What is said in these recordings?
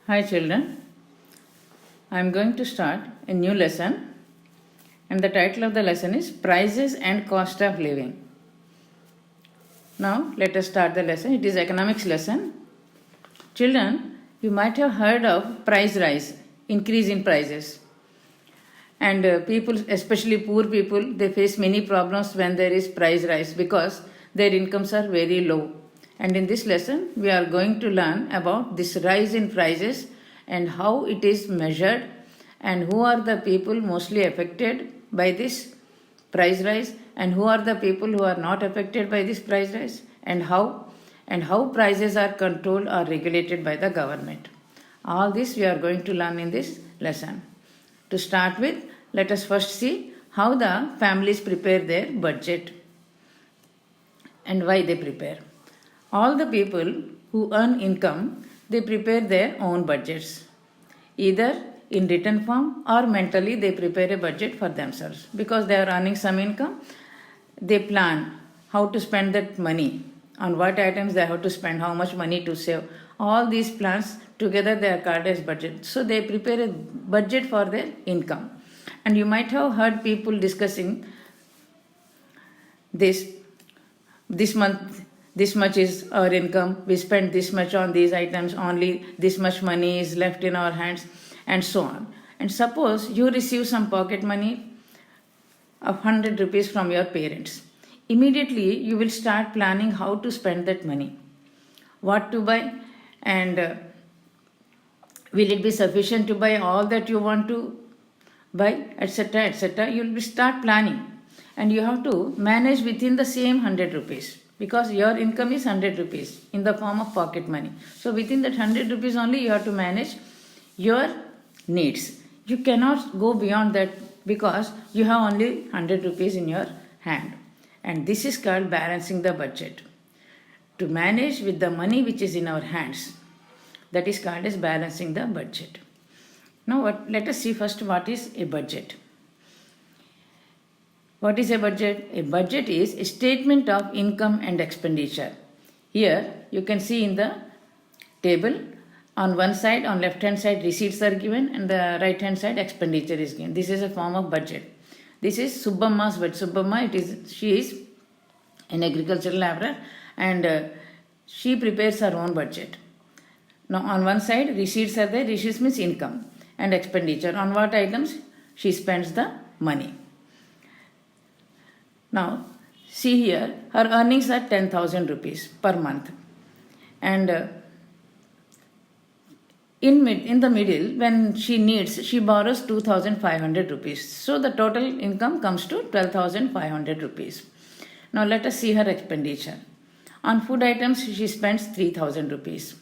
Hi children, I am going to start a new lesson and the title of the lesson is Prices and Cost of Living. Now let us start the lesson. It is economics lesson. Children, you might have heard of price rise, increase in prices. And people, especially poor people, they face many problems when there is price rise because their incomes are very low. And in this lesson, we are going to learn about this rise in prices and how it is measured and who are the people mostly affected by this price rise and who are the people who are not affected by this price rise and how prices are controlled or regulated by the government. All this we are going to learn in this lesson. To start with, let us first see how the families prepare their budget and why they prepare. All the people who earn income, they prepare their own budgets. Either in written form or mentally they prepare a budget for themselves. Because they are earning some income, they plan how to spend that money, on what items they have to spend, how much money to save. All these plans together they are called as budget. So they prepare a budget for their income. And you might have heard people discussing this month this much is our income, we spend this much on these items, only this much money is left in our hands, and so on. And suppose you receive some pocket money of 100 rupees from your parents. Immediately you will start planning how to spend that money, what to buy, and will it be sufficient to buy all that you want to buy, etc., etc. You will start planning, and you have to manage within the same 100 rupees. Because your income is 100 rupees in the form of pocket money. So within that 100 rupees only you have to manage your needs. You cannot go beyond that because you have only 100 rupees in your hand. And this is called balancing the budget. To manage with the money which is in our hands. That is called as balancing the budget. Now let us see first what is a budget. What is a budget? A budget is a statement of income and expenditure. Here you can see in the table, on one side, on left hand side receipts are given and the right hand side expenditure is given. This is a form of budget. This is Subbamma's budget. Subbamma, she is an agricultural laborer and she prepares her own budget. Now on one side receipts are there, receipts means income, and expenditure. On what items she spends the money. Now, see here, her earnings are 10,000 rupees per month. And in the middle, when she needs, she borrows 2,500 rupees. So, the total income comes to 12,500 rupees. Now, let us see her expenditure. On food items, she spends 3,000 rupees.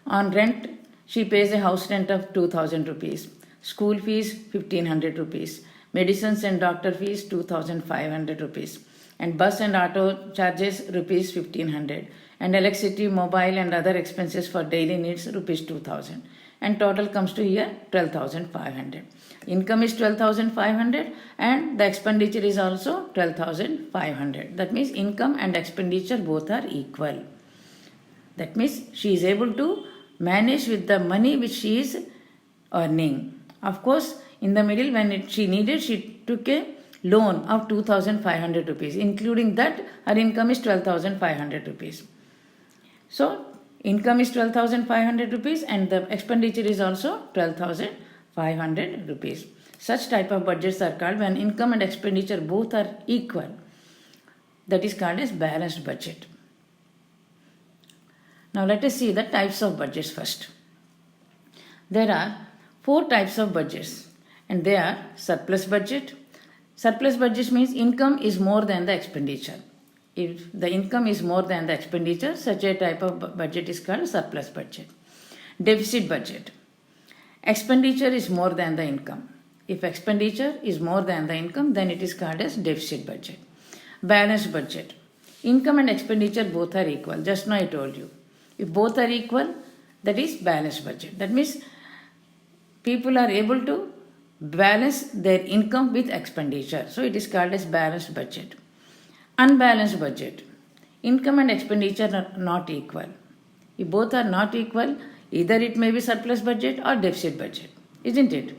On rent, she pays a house rent of 2,000 rupees. School fees, 1,500 rupees. Medicines and doctor fees 2,500 rupees, and bus and auto charges rupees 1,500, and electricity, mobile and other expenses for daily needs rupees 2,000, and total comes to here 12,500. Income is 12,500 and the expenditure is also 12,500. That means income and expenditure both are equal. That means she is able to manage with the money which she is earning. Of course, in the middle, when she needed, she took a loan of 2,500 rupees. Including that, her income is 12,500 rupees. So, income is 12,500 rupees and the expenditure is also 12,500 rupees. Such type of budgets are called when income and expenditure both are equal. That is called as balanced budget. Now, let us see the types of budgets first. There are 4 types of budgets. And they are surplus budget. Surplus budget means income is more than the expenditure. If the income is more than the expenditure, such a type of budget is called surplus budget. Deficit budget. Expenditure is more than the income. If expenditure is more than the income, then it is called as deficit budget. Balanced budget. Income and expenditure both are equal. Just now I told you. If both are equal, that is balanced budget. That means people are able to balance their income with expenditure. So it is called as balanced budget. Unbalanced budget. Income and expenditure are not equal. If both are not equal, Either it may be surplus budget or deficit budget, isn't it?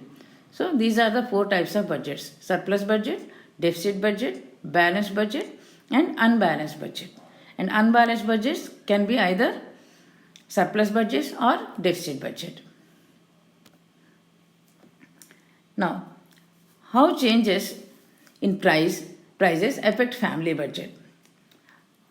So these are the 4 types of budgets: surplus budget, deficit budget, balanced budget, and unbalanced budget. And unbalanced budgets can be either surplus budgets or deficit budget. Now, how changes in prices affect family budget?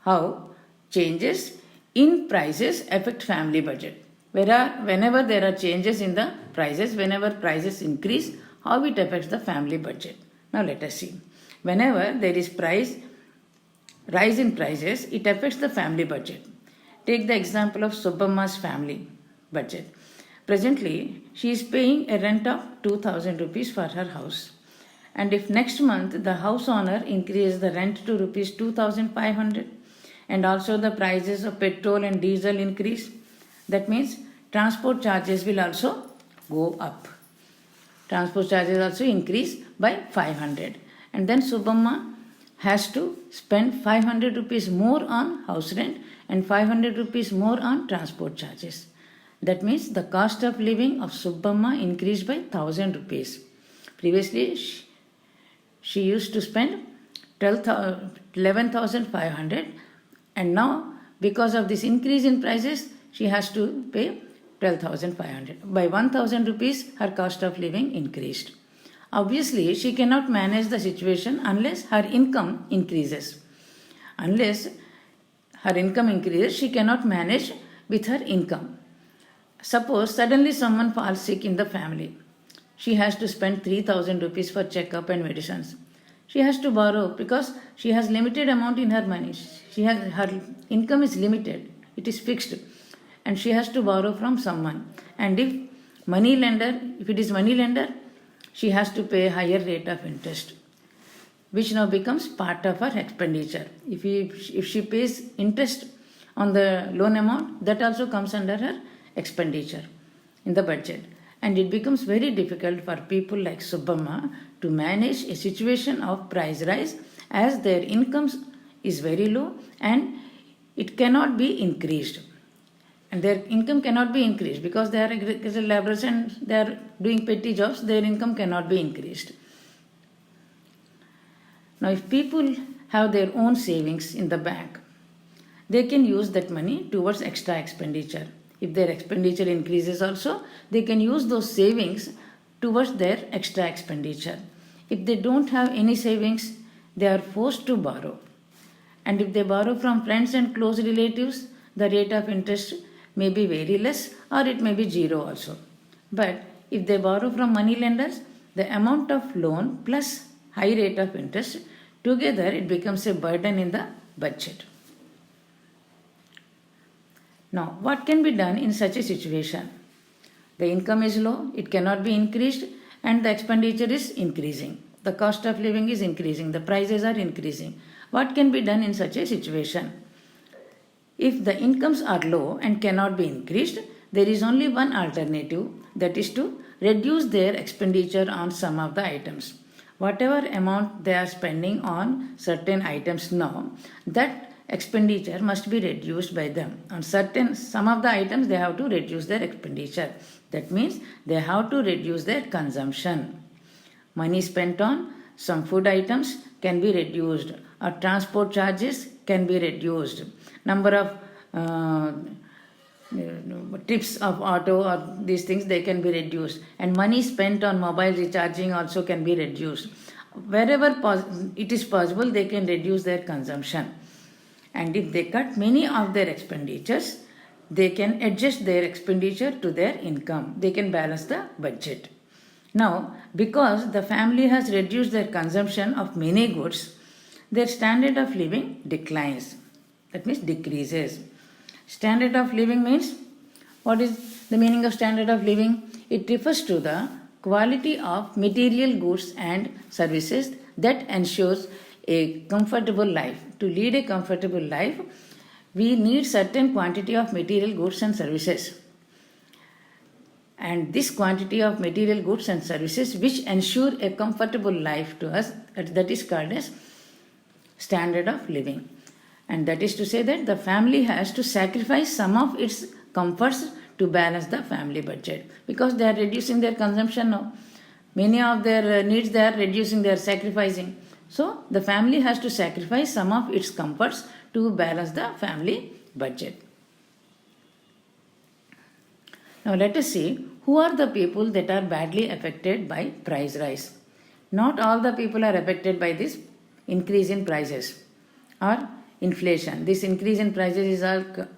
How changes in prices affect family budget? Whenever there are changes in the prices, whenever prices increase, how it affects the family budget. Now let us see. Whenever there is rise in prices, it affects the family budget. Take the example of Subbamma's family budget. Presently, she is paying a rent of 2000 rupees for her house. And if next month the house owner increases the rent to rupees 2500 and also the prices of petrol and diesel increase, that means transport charges will also go up. Transport charges also increase by 500. And then Subbamma has to spend 500 rupees more on house rent and 500 rupees more on transport charges. That means the cost of living of Subbamma increased by 1000 rupees. Previously, she used to spend 11,500, and now because of this increase in prices, she has to pay 12,500. By 1,000 rupees, her cost of living increased. Obviously, she cannot manage the situation unless her income increases. Unless her income increases, she cannot manage with her income. Suppose suddenly someone falls sick in the family. She has to spend 3,000 rupees for checkup and medicines. She has to borrow because she has limited amount in her money. Her income is limited. It is fixed. And she has to borrow from someone. And if it is money lender, she has to pay a higher rate of interest, which now becomes part of her expenditure. If she pays interest on the loan amount, that also comes under her expenditure in the budget. And it becomes very difficult for people like Subbamma to manage a situation of price rise as their incomes is very low and it cannot be increased. And their income cannot be increased because they are agricultural laborers and they are doing petty jobs, their income cannot be increased. Now, if people have their own savings in the bank, they can use that money towards extra expenditure. If their expenditure increases also, they can use those savings towards their extra expenditure. If they don't have any savings, they are forced to borrow. And if they borrow from friends and close relatives, the rate of interest may be very less or it may be zero also. But if they borrow from money lenders, the amount of loan plus high rate of interest, together it becomes a burden in the budget. Now, what can be done in such a situation? The income is low, it cannot be increased, and the expenditure is increasing. The cost of living is increasing, the prices are increasing. What can be done in such a situation? If the incomes are low and cannot be increased, there is only one alternative, that is to reduce their expenditure on some of the items. Whatever amount they are spending on certain items now, that expenditure must be reduced by them. On some of the items they have to reduce their expenditure. That means they have to reduce their consumption. Money spent on some food items can be reduced, or transport charges can be reduced. Number of trips of auto or these things, they can be reduced. And money spent on mobile recharging also can be reduced. Wherever it is possible, they can reduce their consumption. And if they cut many of their expenditures, they can adjust their expenditure to their income. They can balance the budget. Now, because the family has reduced their consumption of many goods, their standard of living declines. That means decreases. Standard of living means, what is the meaning of standard of living? It refers to the quality of material goods and services that ensures a comfortable life. To lead a comfortable life, we need certain quantity of material goods and services. And this quantity of material goods and services which ensure a comfortable life to us, that is called as standard of living. And that is to say that the family has to sacrifice some of its comforts to balance the family budget, because they are reducing their consumption now. Many of their needs they are reducing, they are sacrificing. So the family has to sacrifice some of its comforts to balance the family budget. Now let us see who are the people that are badly affected by price rise. Not all the people are affected by this increase in prices or inflation. This increase in prices is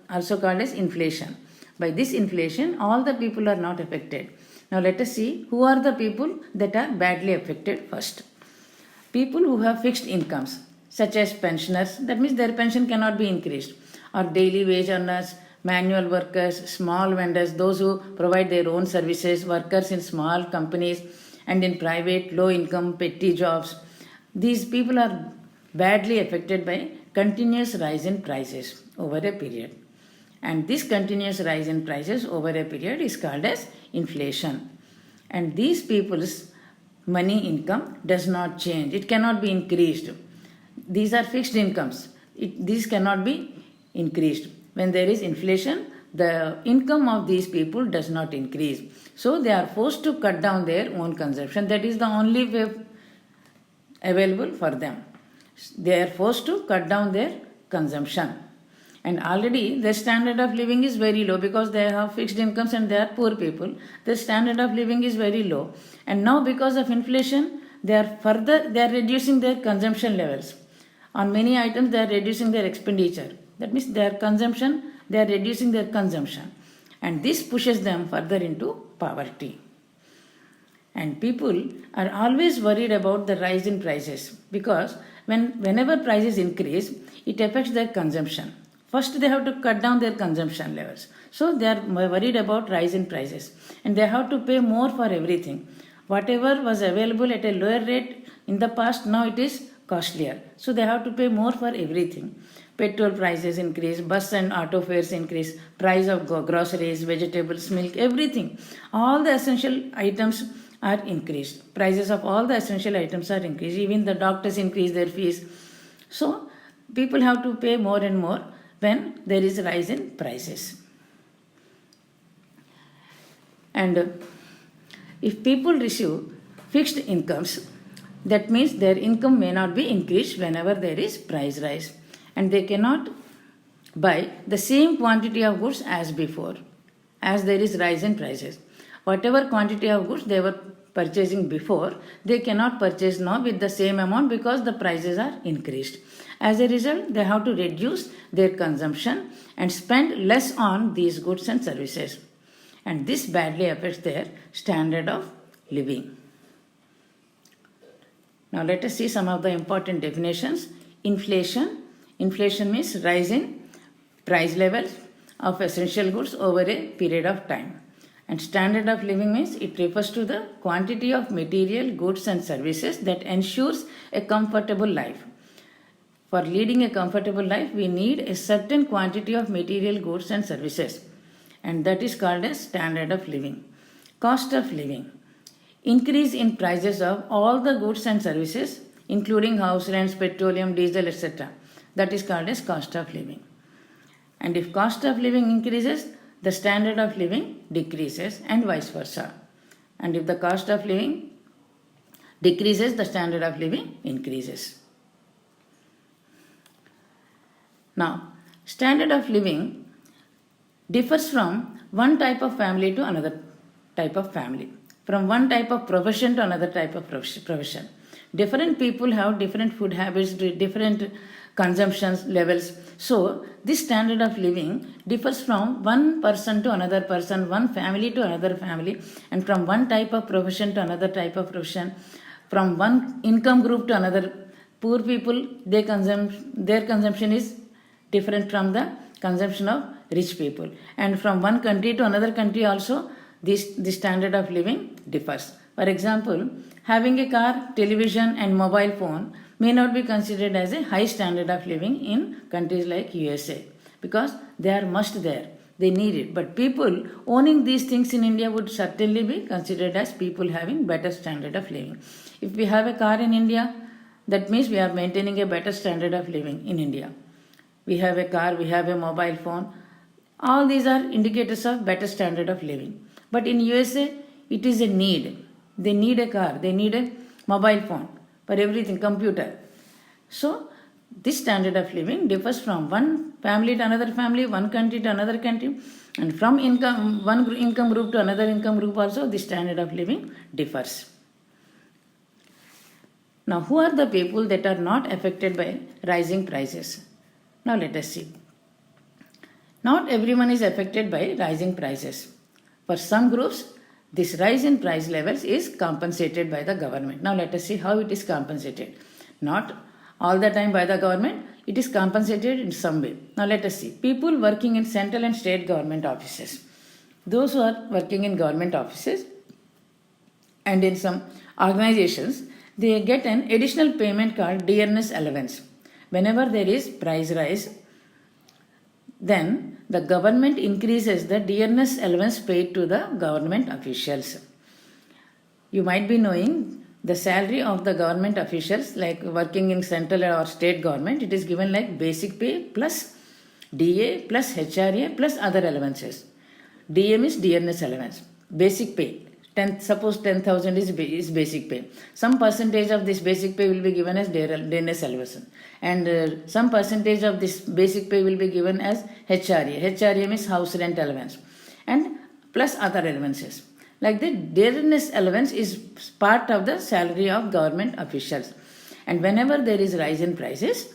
also called as inflation. By this inflation, all the people are not affected. Now let us see who are the people that are badly affected first. People who have fixed incomes, such as pensioners, that means their pension cannot be increased, or daily wage earners, manual workers, small vendors, those who provide their own services, workers in small companies and in private low income petty jobs. These people are badly affected by continuous rise in prices over a period. And this continuous rise in prices over a period is called as inflation. And these people's money income does not change. It cannot be increased. These are fixed incomes. These cannot be increased. When there is inflation, the income of these people does not increase. So they are forced to cut down their own consumption. That is the only way available for them. They are forced to cut down their consumption. And already their standard of living is very low because they have fixed incomes and they are poor people. Their standard of living is very low. And now because of inflation, they are reducing their consumption levels. On many items, they are reducing their expenditure. That means they are reducing their consumption. And this pushes them further into poverty. And people are always worried about the rise in prices because whenever prices increase, it affects their consumption. First, they have to cut down their consumption levels. So they are worried about rise in prices. And they have to pay more for everything. Whatever was available at a lower rate in the past, now it is costlier. So they have to pay more for everything. Petrol prices increase, bus and auto fares increase, price of groceries, vegetables, milk, everything. All the essential items are increased. Prices of all the essential items are increased. Even the doctors increase their fees. So people have to pay more and more when there is a rise in prices. And if people receive fixed incomes, that means their income may not be increased whenever there is price rise. And they cannot buy the same quantity of goods as before, as there is rise in prices. Whatever quantity of goods they were purchasing before, they cannot purchase now with the same amount because the prices are increased. As a result, they have to reduce their consumption and spend less on these goods and services. And this badly affects their standard of living. Now let us see some of the important definitions. Inflation. Inflation means rise in price levels of essential goods over a period of time. And standard of living means it refers to the quantity of material, goods and services that ensures a comfortable life. For leading a comfortable life, we need a certain quantity of material, goods and services. And that is called as standard of living. Cost of living. Increase in prices of all the goods and services, including house rents, petroleum, diesel, etc. That is called as cost of living. And if cost of living increases, the standard of living decreases and vice versa. And if the cost of living decreases, the standard of living increases. Now, standard of living differs from one type of family to another type of family, from one type of profession to another type of profession. Different people have different food habits, different consumption levels. So, this standard of living differs from one person to another person, one family to another family, and from one type of profession to another type of profession, from one income group to another. Poor people, their consumption is different from the consumption of rich people. And from one country to another country also, this standard of living differs. For example, having a car, television and mobile phone may not be considered as a high standard of living in countries like USA because they are must there. They need it. But people owning these things in India would certainly be considered as people having better standard of living. If we have a car in India, that means we are maintaining a better standard of living in India. We have a car, we have a mobile phone. All these are indicators of better standard of living. But in USA, it is a need. They need a car, they need a mobile phone for everything, computer. So this standard of living differs from one family to another family, one country to another country, and from one income group to another income group also the standard of living differs. Now, who are the people that are not affected by rising prices? Now let us see. Not everyone is affected by rising prices. For some groups, this rise in price levels is compensated by the government. Now let us see how it is compensated. Not all the time by the government, it is compensated in some way. Now let us see. People working in central and state government offices. Those who are working in government offices and in some organizations, they get an additional payment called dearness allowance. Whenever there is price rise, then the government increases the dearness allowance paid to the government officials. You might be knowing the salary of the government officials, like working in central or state government, it is given like basic pay plus DA plus HRA plus other allowances. DA means dearness allowance. Basic pay. Suppose 10,000 is basic pay. Some percentage of this basic pay will be given as dearness allowance. And some percentage of this basic pay will be given as HRA. HRA means house rent allowance. And plus other allowances. Like the dearness allowance is part of the salary of government officials. And whenever there is rise in prices,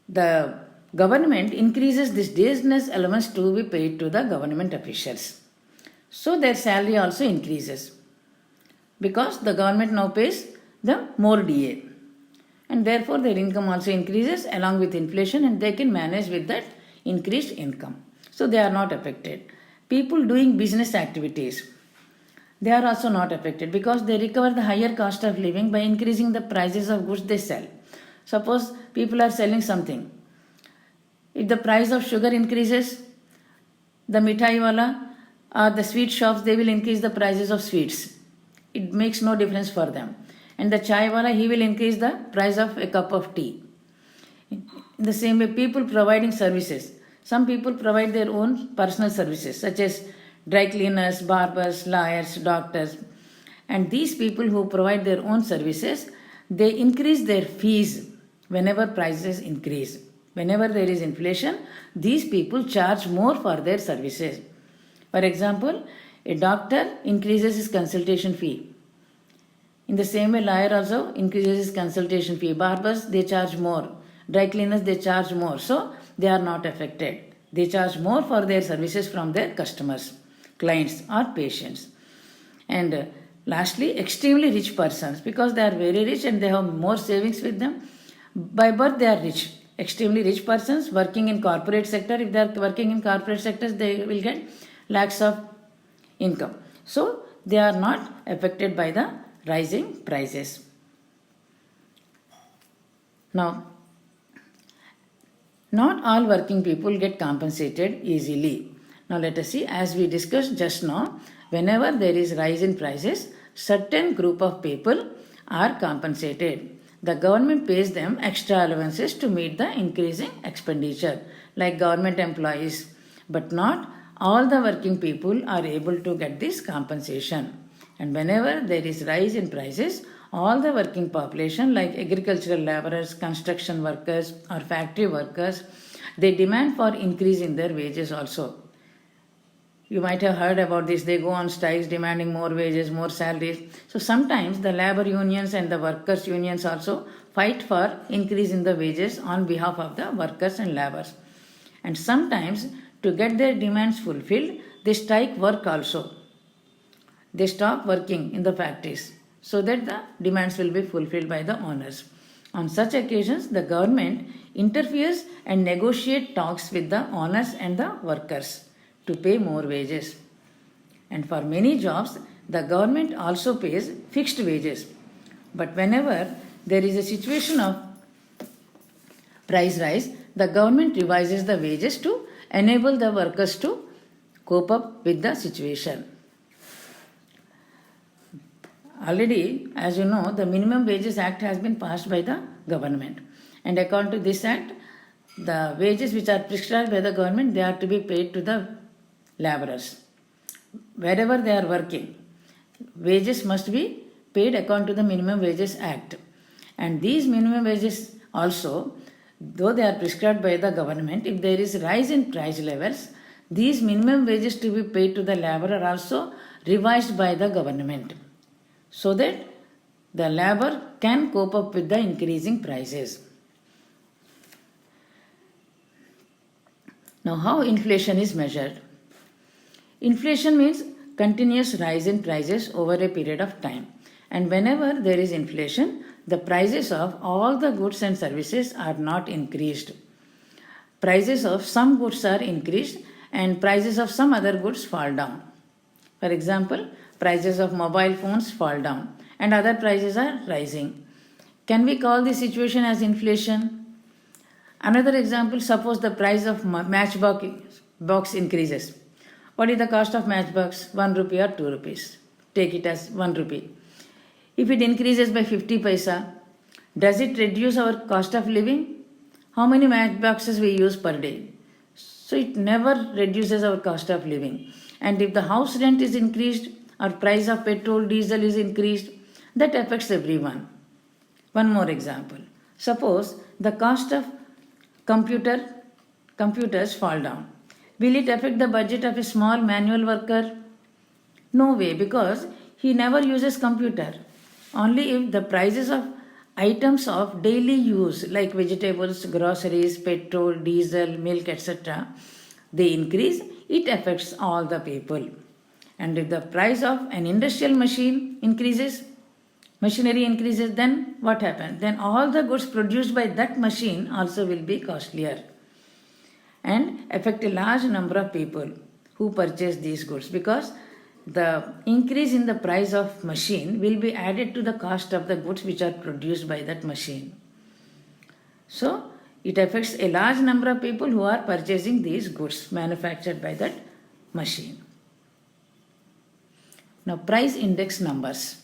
the government increases this dearness allowance to be paid to the government officials. So their salary also increases because the government now pays them more DA, and therefore their income also increases along with inflation, and they can manage with that increased income. So they are not affected. People doing business activities, they are also not affected because they recover the higher cost of living by increasing the prices of goods they sell. Suppose people are selling something. If the price of sugar increases, the mithai wala or the sweet shops, they will increase the prices of sweets. It makes no difference for them. And the chai wala, he will increase the price of a cup of tea. In the same way, people providing services. Some people provide their own personal services, such as dry cleaners, barbers, lawyers, doctors. And these people who provide their own services, they increase their fees whenever prices increase. Whenever there is inflation, these people charge more for their services. For example, a doctor increases his consultation fee. In the same way, lawyer also increases his consultation fee. Barbers, they charge more. Dry cleaners, they charge more. So, they are not affected. They charge more for their services from their customers, clients or patients. And lastly, extremely rich persons, because they are very rich and they have more savings with them. By birth, they are rich. Extremely rich persons working in corporate sector. If they are working in corporate sectors, they will get lakhs of income. So they are not affected by the rising prices. Now, not all working people get compensated easily. Now let us see, as we discussed just now, whenever there is rise in prices, certain group of people are compensated. The government pays them extra allowances to meet the increasing expenditure, like government employees, but not all the working people are able to get this compensation. And whenever there is rise in prices, all the working population like agricultural laborers, construction workers or factory workers, they demand for increase in their wages also. You might have heard about this. They go on strikes demanding more wages, more salaries. So sometimes the labor unions and the workers unions also fight for increase in the wages on behalf of the workers and laborers. And sometimes to get their demands fulfilled, they strike work also. They stop working in the factories so that the demands will be fulfilled by the owners. On such occasions, the government interferes and negotiates talks with the owners and the workers to pay more wages. And for many jobs, the government also pays fixed wages. But whenever there is a situation of price rise, the government revises the wages to enable the workers to cope up with the situation. Already, as you know, the Minimum Wages Act has been passed by the government. And according to this act, the wages which are prescribed by the government, they are to be paid to the laborers. Wherever they are working, wages must be paid according to the Minimum Wages Act. And these minimum wages also, though they are prescribed by the government, if there is rise in price levels, these minimum wages to be paid to the laborer are also revised by the government, so that the labor can cope up with the increasing prices. Now, how inflation is measured? Inflation means continuous rise in prices over a period of time. And whenever there is inflation, the prices of all the goods and services are not increased. Prices of some goods are increased and prices of some other goods fall down. For example, prices of mobile phones fall down and other prices are rising. Can we call this situation as inflation? Another example, suppose the price of matchbox increases. What is the cost of matchbox? 1 rupee or 2 rupees. Take it as 1 rupee. If it increases by 50 paisa, does it reduce our cost of living? How many matchboxes we use per day? So it never reduces our cost of living. And if the house rent is increased or price of petrol, diesel is increased, that affects everyone. One more example. Suppose the cost of computers fall down. Will it affect the budget of a small manual worker? No way, because he never uses computer. Only if the prices of items of daily use like vegetables, groceries, petrol, diesel, milk, etc., they increase, it affects all the people. And if the price of an industrial machinery increases, then what happens? Then all the goods produced by that machine also will be costlier and affect a large number of people who purchase these goods, because the increase in the price of machine will be added to the cost of the goods which are produced by that machine. So it affects a large number of people who are purchasing these goods manufactured by that machine. Now, price index numbers.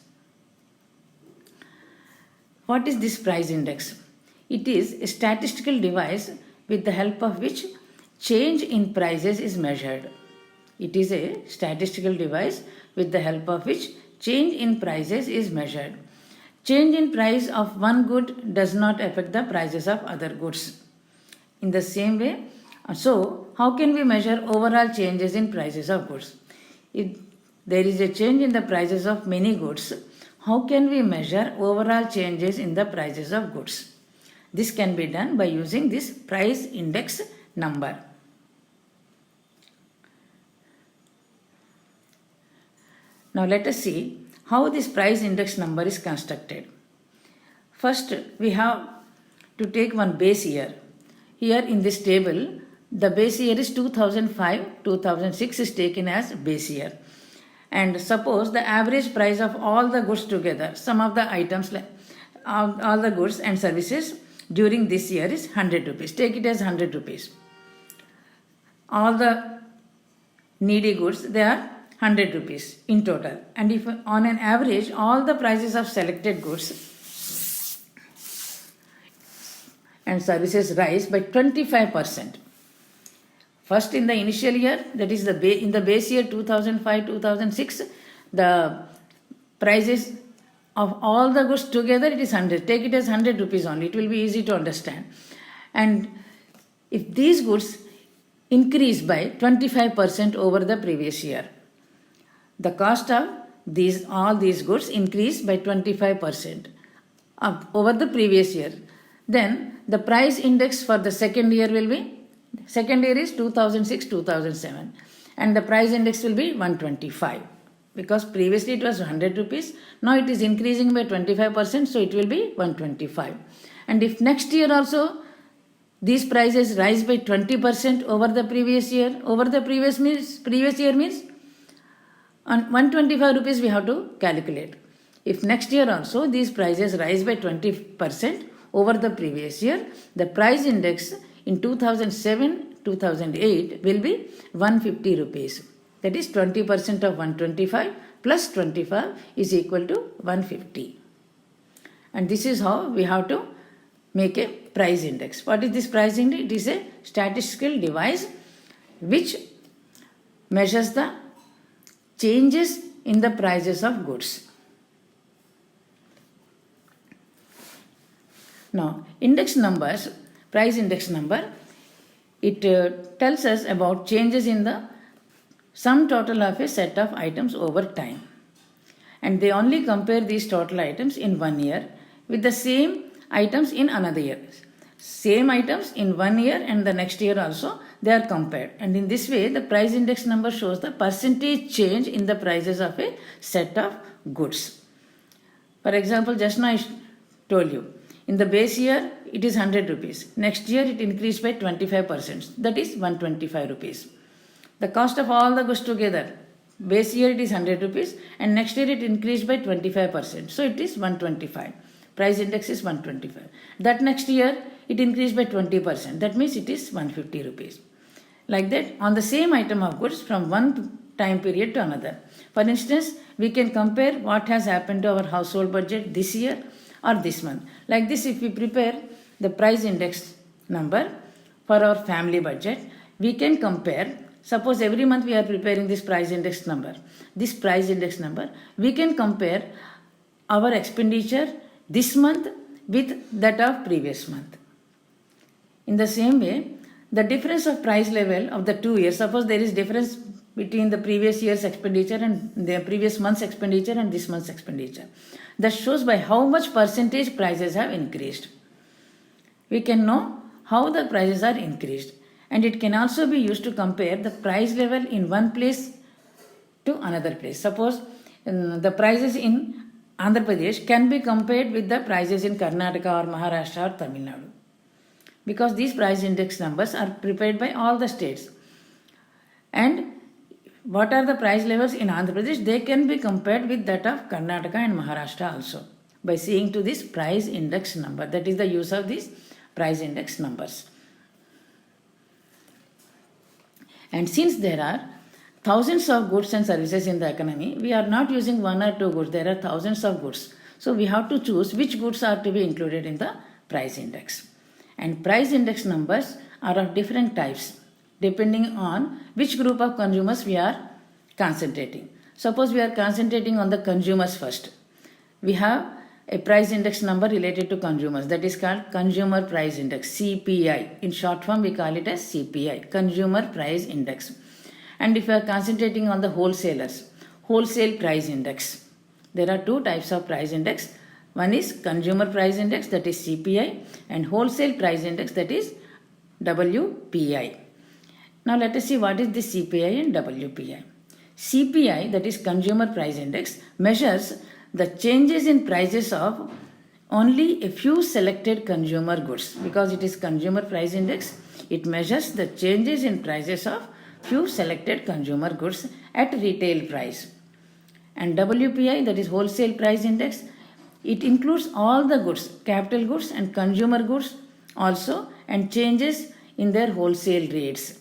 What is this price index? It is a statistical device with the help of which change in prices is measured. It is a statistical device with the help of which change in prices is measured. Change in price of one good does not affect the prices of other goods. In the same way, so how can we measure overall changes in prices of goods? If there is a change in the prices of many goods, how can we measure overall changes in the prices of goods? This can be done by using this price index number. Now let us see how this price index number is constructed. First, we have to take one base year. Here in this table, the base year is 2005-2006 is taken as base year. And suppose the average price of all the goods together, some of the items, all the goods and services during this year is 100 rupees. Take it as 100 rupees. All the needy goods, they are 100 rupees in total. And if on an average, all the prices of selected goods and services rise by 25%. First, in the initial year, that is in the base year 2005-2006, the prices of all the goods together, it is 100. Take it as 100 rupees only. It will be easy to understand. And if these goods increase by 25% over the previous year, the cost of all these goods increase by 25% over the previous year. Then the price index for the second year will be, second year is 2006-2007, and the price index will be 125, because previously it was 100 rupees, now it is increasing by 25%, so it will be 125. And if next year also these prices rise by 20% over the previous year, previous year means on 125 rupees we have to calculate. If next year also these prices rise by 20% over the previous year, the price index in 2007-2008 will be 150 rupees. That is 20% of 125 plus 25 is equal to 150. And this is how we have to make a price index. What is this price index? It is a statistical device which measures the changes in the prices of goods. Now, index numbers, price index number, it tells us about changes in the sum total of a set of items over time. And they only compare these total items in 1 year with the same items in another year. Same items in 1 year and the next year also they are compared. And in this way, the price index number shows the percentage change in the prices of a set of goods. For example, just now I told you, in the base year it is 100 rupees. Next year it increased by 25%. That is 125 rupees. The cost of all the goods together, base year it is 100 rupees and next year it increased by 25%. So it is 125. Price index is 125. That next year it increased by 20%. That means it is 150 rupees. Like that, on the same item of goods from one time period to another. For instance, we can compare what has happened to our household budget this year or this month. Like this, if we prepare the price index number for our family budget, we can compare. Suppose every month we are preparing this price index number. This price index number, we can compare our expenditure this month with that of previous month. In the same way, the difference of price level of the 2 years, suppose there is difference between the previous year's expenditure and the previous month's expenditure and this month's expenditure. That shows by how much percentage prices have increased. We can know how the prices are increased. And it can also be used to compare the price level in one place to another place. Suppose the prices in Andhra Pradesh can be compared with the prices in Karnataka or Maharashtra or Tamil Nadu. Because these price index numbers are prepared by all the states. And what are the price levels in Andhra Pradesh? They can be compared with that of Karnataka and Maharashtra also by seeing to this price index number. That is the use of these price index numbers. And since there are thousands of goods and services in the economy, we are not using one or two goods. There are thousands of goods. So we have to choose which goods are to be included in the price index. And price index numbers are of different types depending on which group of consumers we are concentrating. Suppose we are concentrating on the consumers first. We have a price index number related to consumers, that is called Consumer Price Index, CPI. In short form, we call it as CPI, Consumer Price Index. And if we are concentrating on the wholesalers, Wholesale Price Index. There are two types of price index. One is Consumer Price Index, that is CPI, and Wholesale Price Index, that is WPI. Now let us see what is the CPI and WPI. CPI, that is Consumer Price Index, measures the changes in prices of only a few selected consumer goods. Because it is Consumer Price Index, it measures the changes in prices of few selected consumer goods at retail price. And WPI, that is Wholesale Price Index, it includes all the goods, capital goods and consumer goods also, and changes in their wholesale rates.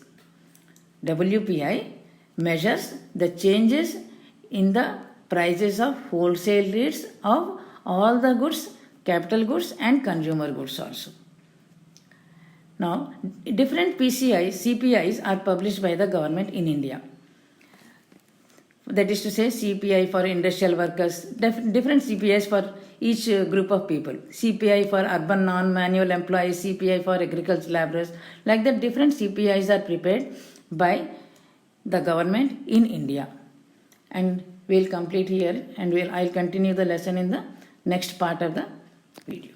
WPI measures the changes in the prices of wholesale rates of all the goods, capital goods and consumer goods also. Now, different CPIs are published by the government in India. That is to say, CPI for industrial workers, different CPIs for each group of people. CPI for urban non-manual employees, CPI for agricultural laborers. Like that, different CPIs are prepared by the government in India. And we'll complete here and I'll continue the lesson in the next part of the video.